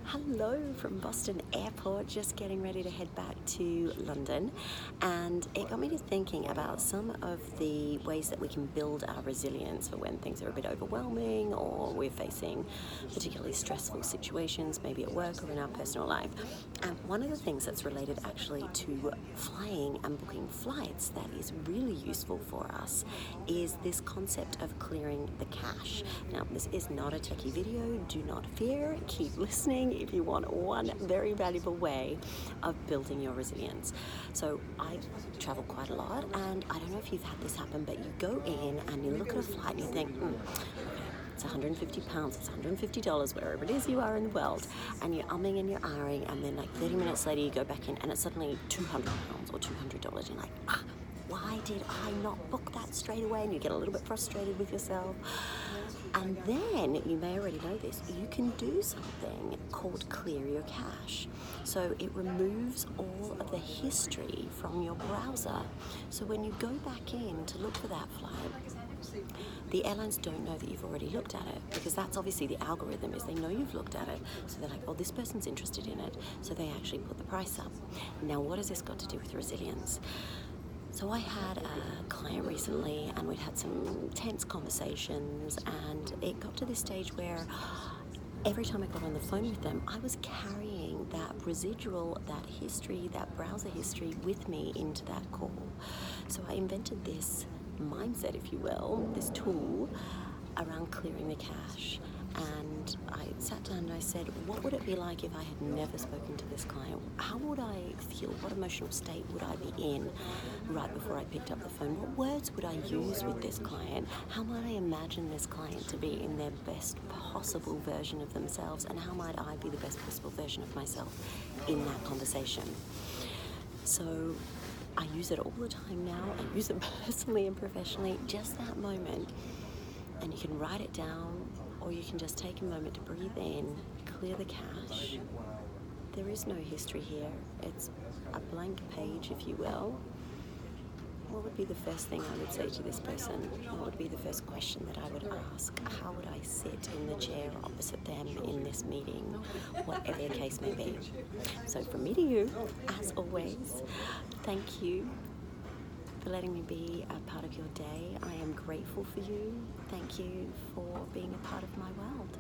Hello from Boston Airport, just getting ready to head back to London, and it got me to thinking about some of the ways that we can build our resilience for when things are a bit overwhelming or we're facing particularly stressful situations, maybe at work or in our personal life. And one of the things that's related actually to flying and booking flights that is really useful for us is this concept of clearing the cache. Now, this is not a techie video, do not fear, keep listening if you want one very valuable way of building your resilience. So I travel quite a lot, and I don't know if you've had this happen, but you go in and you look at a flight and you think, it's 150 pounds, it's $150, wherever it is you are in the world, and you're umming and you're ahhing, and then like 30 minutes later you go back in and it's suddenly 200 pounds or $200. You're like, why did I not book that straight away? And you get a little bit frustrated with yourself. And then, you may already know this, you can do something called clear your cache. So it removes all of the history from your browser. So when you go back in to look for that flight, the airlines don't know that you've already looked at it, because that's obviously the algorithm, is they know you've looked at it. So they're like, oh, this person's interested in it. So they actually put the price up. Now, what has this got to do with resilience? So I had a client recently, and we'd had some tense conversations, and it got to this stage where every time I got on the phone with them, I was carrying that residual, that history, that browser history with me into that call. So I invented this mindset, if you will, this tool around clearing the cache. And I sat down and I said, what would it be like if I had never spoken to this client? How would I feel? What emotional state would I be in right before I picked up the phone? What words would I use with this client? How might I imagine this client to be in their best possible version of themselves? And how might I be the best possible version of myself in that conversation? So I use it all the time now. I use it personally and professionally, just that moment. And you can write it down, or you can just take a moment to breathe in, clear the cache. There is no history here. It's a blank page, if you will. What would be the first thing I would say to this person? What would be the first question that I would ask? How would I sit in the chair opposite them in this meeting? Whatever the case may be. So from me to you, as always, thank you for letting me be a part of your day. I am grateful for you. Thank you for being a part of my world.